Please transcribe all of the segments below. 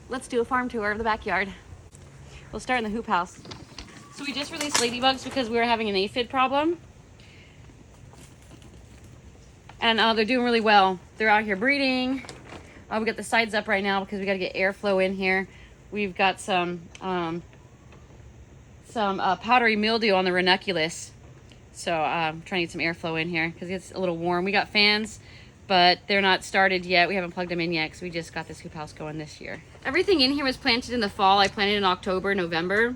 let's do a farm tour of the backyard. We'll start in the hoop house. So we just released ladybugs because we were having an aphid problem. And they're doing really well. They're out here breeding. We got the sides up right now because we got to get airflow in here. We've got some powdery mildew on the ranunculus. So I'm trying to get some airflow in here because it's a little warm. We got fans, but they're not started yet. We haven't plugged them in yet because we just got this hoop house going this year. Everything in here was planted in the fall. I planted in October, November.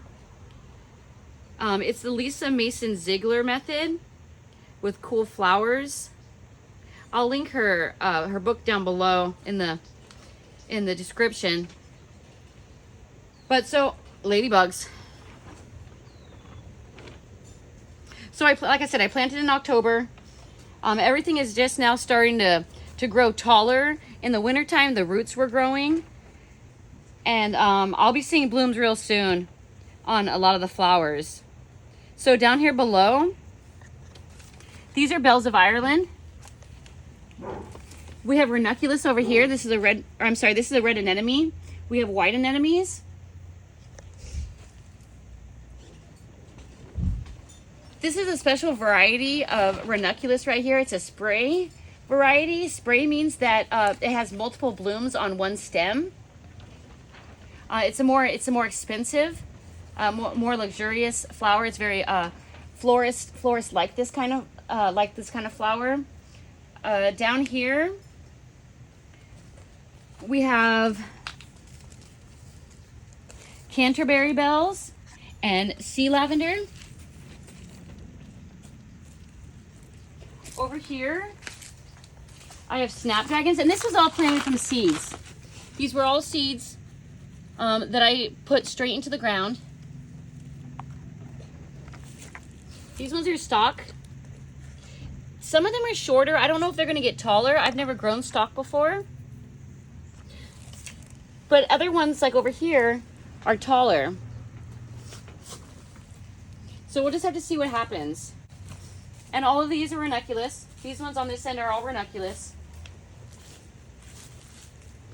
It's the Lisa Mason Ziegler method with cool flowers. I'll link her book down below in the description. But so ladybugs. So like I said, I planted in October. Everything is just now starting to grow taller. In the wintertime, the roots were growing. And I'll be seeing blooms real soon on a lot of the flowers. So down here below, these are bells of Ireland. We have ranunculus over here. This is a red anemone. We have white anemones. This is a special variety of ranunculus right here. It's a spray variety. Spray means that it has multiple blooms on one stem. It's a more expensive, more luxurious flower. It's very florist like this kind of flower. Down here we have Canterbury bells and sea lavender. Over here I have snapdragons, and this was all planted from seeds. These were all seeds that I put straight into the ground. These ones are stock. Some of them are shorter. I don't know if they're gonna get taller. I've never grown stock before. But other ones like over here are taller. So we'll just have to see what happens. And all of these are ranunculus. These ones on this end are all ranunculus.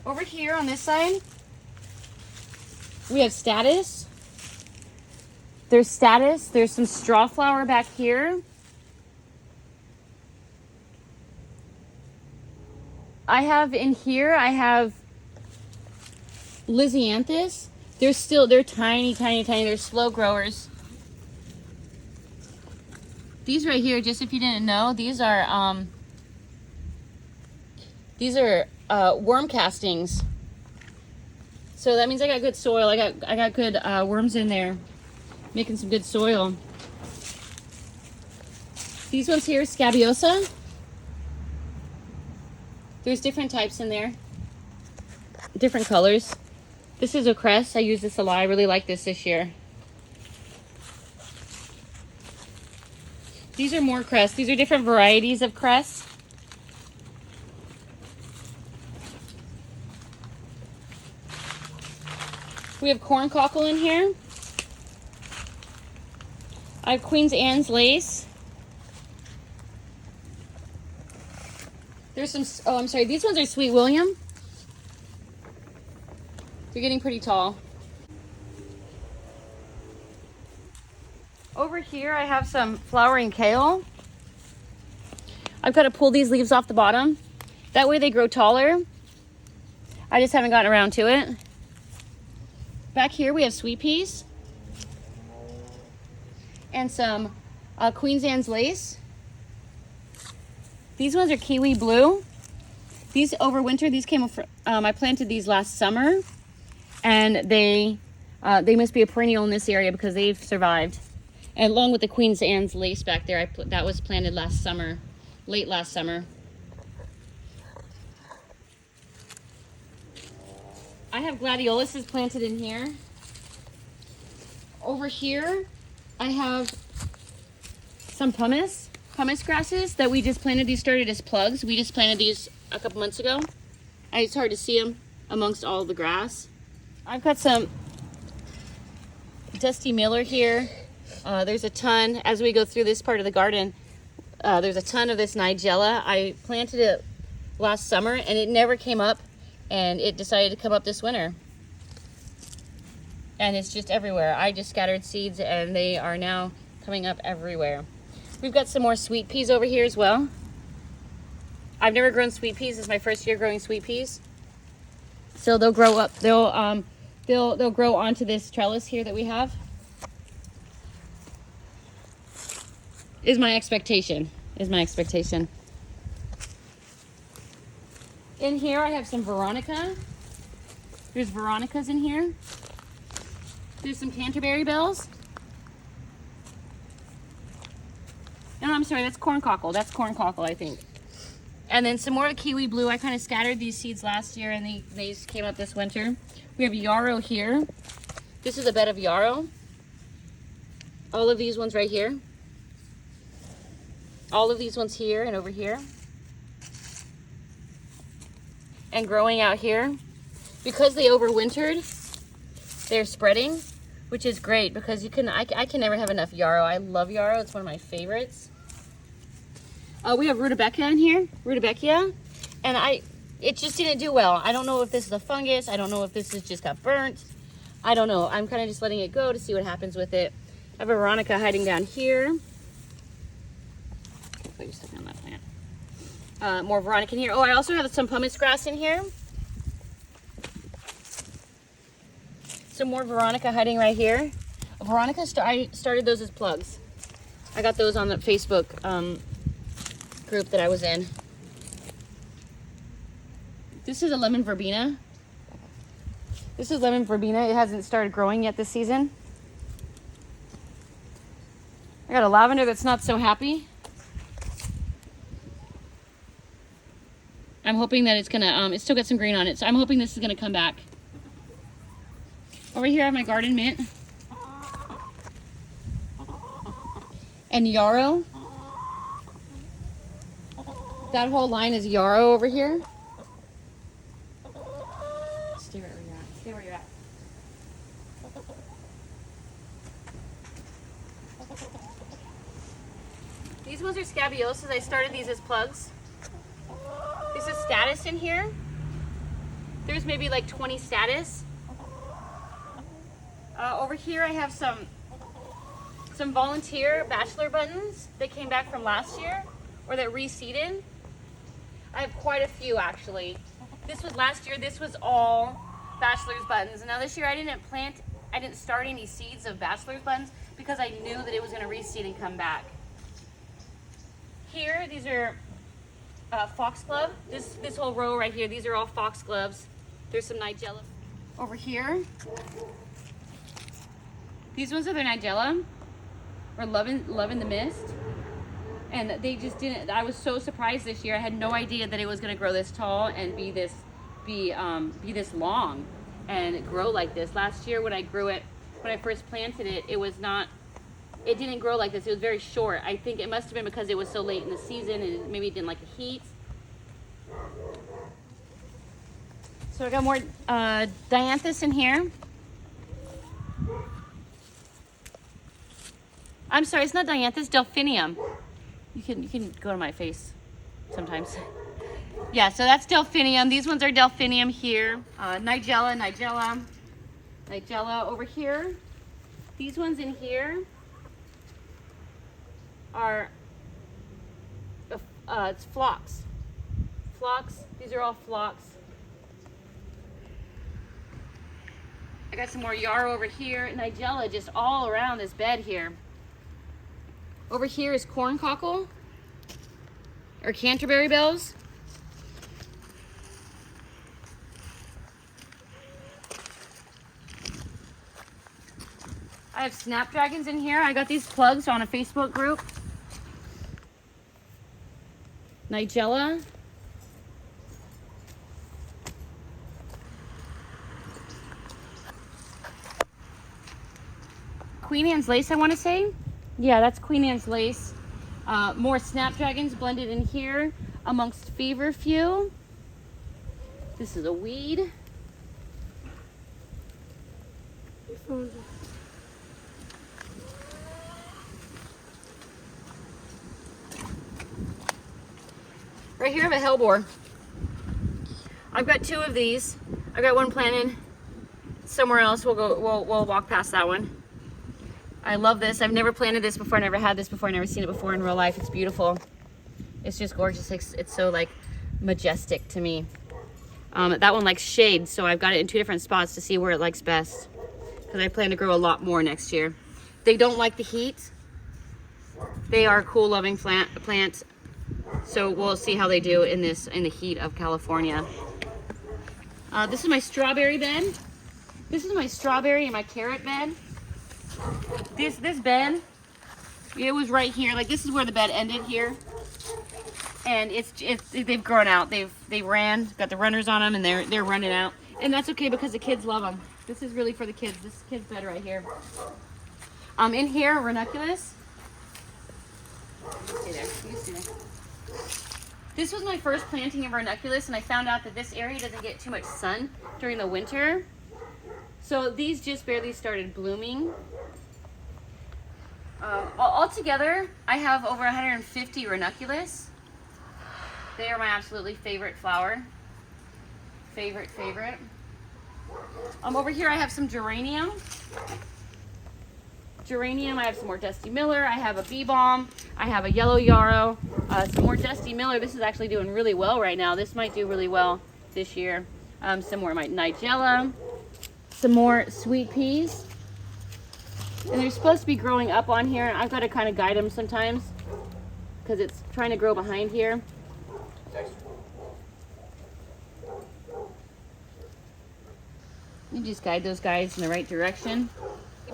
Over here on this side, we have status. There's status. There's some straw flower back here. I have Lysianthus. They're tiny. They're slow growers. These right here, just if you didn't know, these are worm castings. So that means I got good soil. I got good worms in there, making some good soil. These ones here, Scabiosa. There's different types in there, different colors. This is a cress. I use this a lot. I really like this year. These are more cress. These are different varieties of cress. We have corncockle in here. I have Queen's Anne's lace. There's some, oh, I'm sorry. These ones are Sweet William. They're getting pretty tall. Over here, I have some flowering kale. I've got to pull these leaves off the bottom. That way they grow taller. I just haven't gotten around to it. Back here, we have sweet peas. And some Queen's Anne's lace. These ones are kiwi blue. These overwintered. These came from, I planted these last summer. And they must be a perennial in this area because they've survived. And along with the Queen's Anne's lace back there, that was planted last summer, late last summer. I have gladioluses planted in here. Over here, I have some pumice grasses that we just planted. These started as plugs. We just planted these a couple months ago. It's hard to see them amongst all the grass. I've got some Dusty Miller here. There's a ton, as we go through this part of the garden, there's a ton of this Nigella. I planted it last summer and it never came up, and it decided to come up this winter. And it's just everywhere. I just scattered seeds and they are now coming up everywhere. We've got some more sweet peas over here as well. I've never grown sweet peas. This is my first year growing sweet peas. So they'll grow up, they'll grow onto this trellis here that we have. Is my expectation. In here I have some Veronica. There's Veronicas in here. There's some Canterbury bells. No, I'm sorry, that's corn cockle. That's corn cockle, I think. And then some more of the kiwi blue. I kind of scattered these seeds last year and these came up this winter. We have yarrow here. This is a bed of yarrow. All of these ones right here. All of these ones here and over here. And growing out here. Because they overwintered, they're spreading, which is great because you can. I can never have enough yarrow. I love yarrow. It's one of my favorites. We have rutabaga in here, rutabaga, and it just didn't do well. I don't know if this is a fungus. I don't know if this has just got burnt. I don't know. I'm kind of just letting it go to see what happens with it. I have a Veronica hiding down here. Put your stuff on that plant. More Veronica in here. Oh, I also have some pumice grass in here. Some more Veronica hiding right here. Veronica, I started those as plugs. I got those on the Facebook group that I was in. This is a lemon verbena. This is lemon verbena. It hasn't started growing yet this season. I got a lavender that's not so happy. I'm hoping that it's gonna, it's still got some green on it, so I'm hoping this is gonna come back. Over here I have my garden mint. And yarrow. That whole line is yarrow over here. Stay right where you're at. Stay where you're at. These ones are scabiosas. I started these as plugs. This is status in here. There's maybe like 20 status. Over here I have some volunteer bachelor buttons that came back from last year or that reseeded. I have quite a few actually. This was last year, this was all bachelor's buttons. And now this year I didn't start any seeds of bachelor's buttons because I knew that it was gonna reseed and come back. Here, these are foxglove. This whole row right here, these are all foxgloves. There's some nigella. Over here, these ones are the nigella, or loving the mist. And they just didn't, I was so surprised this year. I had no idea that it was gonna grow this tall and be this long and grow like this. Last year when I grew it, when I first planted it, it didn't grow like this. It was very short. I think it must have been because it was so late in the season and maybe it didn't like the heat. So I got more dianthus in here. I'm sorry, it's not dianthus, delphinium. You can go to my face sometimes. Yeah, so that's delphinium. These ones are delphinium here. Nigella over here. These ones in here are it's phlox. These are all phlox. I got some more yarrow over here. Nigella just all around this bed here. Over here is corn cockle or Canterbury bells. I have snapdragons in here. I got these plugs on a Facebook group. Nigella. Queen Anne's lace, I want to say. Yeah, that's Queen Anne's lace. More snapdragons blended in here amongst feverfew. This is a weed. Right here I have a hellebore. I've got two of these. I've got one planted somewhere else. We'll walk past that one. I love this. I've never planted this before. I never had this before. I never seen it before in real life. It's beautiful. It's just gorgeous. It's so like majestic to me. That one likes shade, so I've got it in 2 different spots to see where it likes best, because I plan to grow a lot more next year. They don't like the heat. They are a cool loving plant, so we'll see how they do in the heat of California. This is my strawberry bed. This is my strawberry and my carrot bed. This bed, it was right here. Like, this is where the bed ended here, and they've grown out. They ran, got the runners on them, and they're running out, and that's okay because the kids love them. This is really for the kids. This kid's bed right here. In here, ranunculus. Stay there. You stay there. This was my first planting of ranunculus, and I found out that this area doesn't get too much sun during the winter. So these just barely started blooming. Altogether, I have over 150 ranunculus. They are my absolutely favorite flower. Favorite. Over here I have some geranium. I have some more Dusty Miller. I have a bee balm. I have a yellow yarrow. Some more Dusty Miller. This is actually doing really well right now. This might do really well this year. Some more my nigella. Some more sweet peas. And they're supposed to be growing up on here. I've got to kind of guide them sometimes because it's trying to grow behind here. You just guide those guys in the right direction.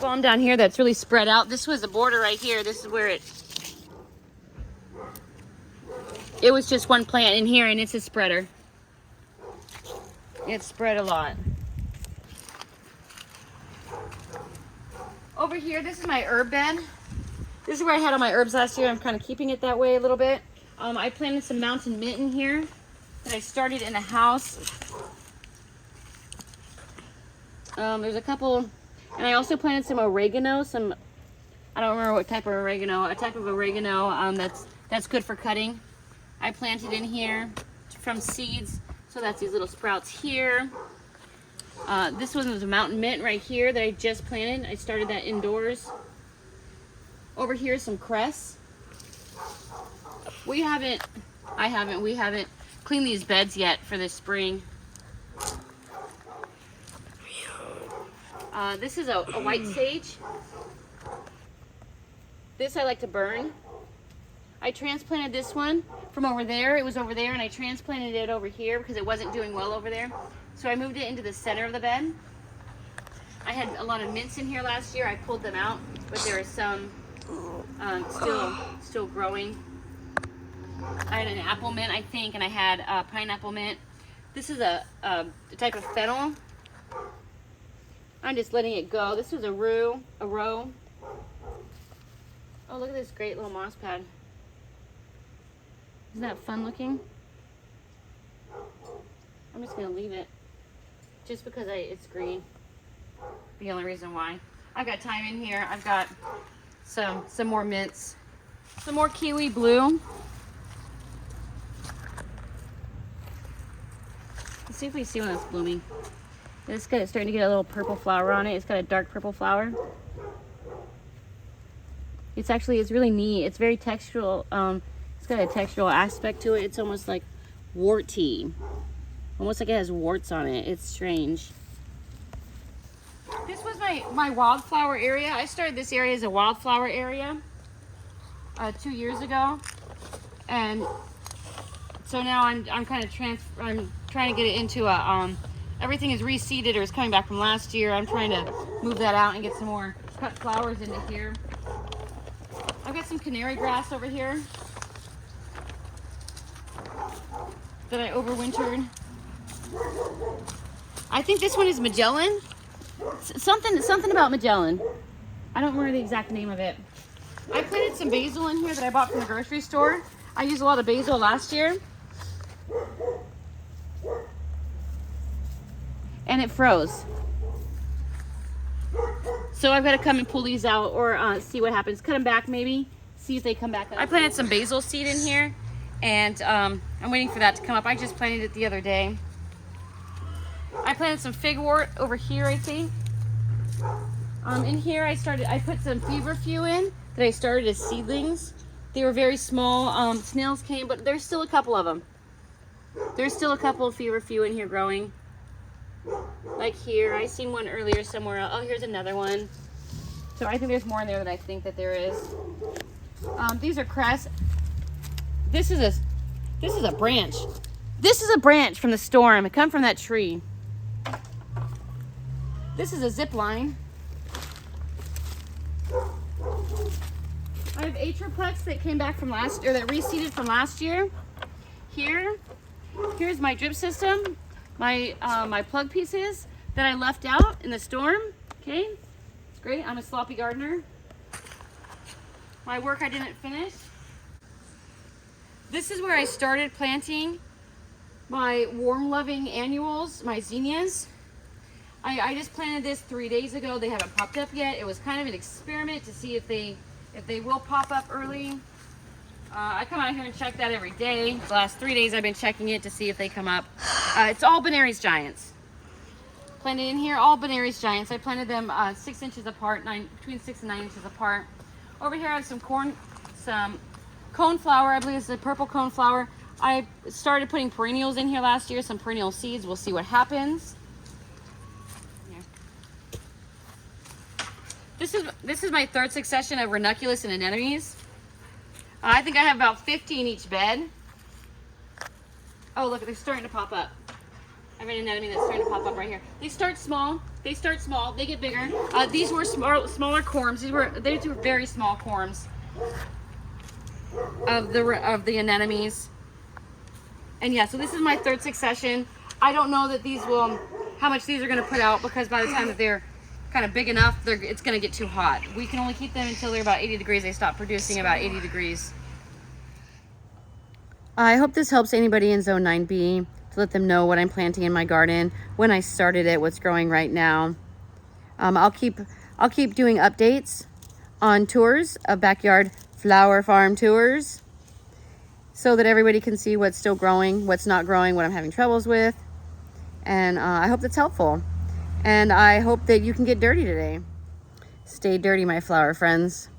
Balm down here that's really spread out. This was the border right here. This is where it was just one plant in here, and it's a spreader. It's spread a lot. Over here, this is my herb bed. This is where I had all my herbs last year. I'm kind of keeping it that way a little bit. I planted some mountain mint in here that I started in the house. There's a couple, and I also planted some oregano. I don't remember what type of oregano. A type of oregano that's good for cutting. I planted in here from seeds, so that's these little sprouts here. This one was a mountain mint right here that I just planted. I started that indoors. Over here is some cress. We haven't cleaned these beds yet for this spring. This is a white sage. This I like to burn. I transplanted this one from over there. It was over there, and I transplanted it over here because it wasn't doing well over there. So I moved it into the center of the bed. I had a lot of mints in here last year. I pulled them out, but there are some still growing. I had an apple mint, I think, and I had a pineapple mint. This is a type of fennel. I'm just letting it go. This was a row. Oh, look at this great little moss pad. Isn't that fun looking? I'm just gonna leave it just because it's green. The only reason why. I've got thyme in here. I've got some more mints, some more kiwi blue. Let's see if we see when it's blooming. It's starting to get a little purple flower on it. It's got a dark purple flower. It's really neat. It's very textural. It's got a textural aspect to it. It's almost like warty. Almost like it has warts on it. It's strange. This was my wildflower area. I started this area as a wildflower area 2 years ago. And so now I'm trying to get it into a everything is reseeded or is coming back from last year. I'm trying to move that out and get some more cut flowers into here. I've got some canary grass over here that I overwintered. I think this one is Magellan. Something about Magellan. I don't remember the exact name of it. I planted some basil in here that I bought from the grocery store. I used a lot of basil last year. And it froze. So I've got to come and pull these out or see what happens. Cut them back maybe. See if they come back up. I planted some basil seed in here. And I'm waiting for that to come up. I just planted it the other day. I planted some figwort over here, I think. In here I put some feverfew in that I started as seedlings. They were very small. Snails came, but there's still a couple of them. There's still a couple of feverfew in here growing. Like here, I seen one earlier somewhere else. Oh, here's another one. So I think there's more in there than I think that there is. These are cress. This is a branch. This is a branch from the storm. It come from that tree. This is a zip line. I have atriplex that came back from last, or that reseeded from last year. Here's my drip system, my plug pieces that I left out in the storm. Okay, it's great. I'm a sloppy gardener. My work I didn't finish. This is where I started planting my warm-loving annuals, my zinnias. I just planted this 3 days ago. They haven't popped up yet. It was kind of an experiment to see if they will pop up early. I come out here and check that every day. The last 3 days I've been checking it to see if they come up. It's all Benary's Giants. Planted in here, all Benary's Giants. I planted them 6 inches apart, between 6 and 9 inches apart. Over here I have some coneflower. I believe it's a purple coneflower. I started putting perennials in here last year, some perennial seeds. We'll see what happens. This is my third succession of ranunculus and anemones. I think I have about 50 in each bed. Oh, look, they're starting to pop up. I have an anemone that's starting to pop up right here. They start small. They get bigger. These were smaller corms. These were very small corms of the anemones. And yeah, so this is my third succession. I don't know that how much these are going to put out, because by the time that they're kind of big enough, it's going to get too hot. We can only keep them until they're about 80 degrees. They stop producing about 80 degrees. I hope this helps anybody in Zone 9B to let them know what I'm planting in my garden, when I started it, what's growing right now. I'll keep doing updates on tours of backyard flower farm tours, so that everybody can see what's still growing, what's not growing, what I'm having troubles with. And I hope that's helpful. And I hope that you can get dirty today. Stay dirty, my flower friends.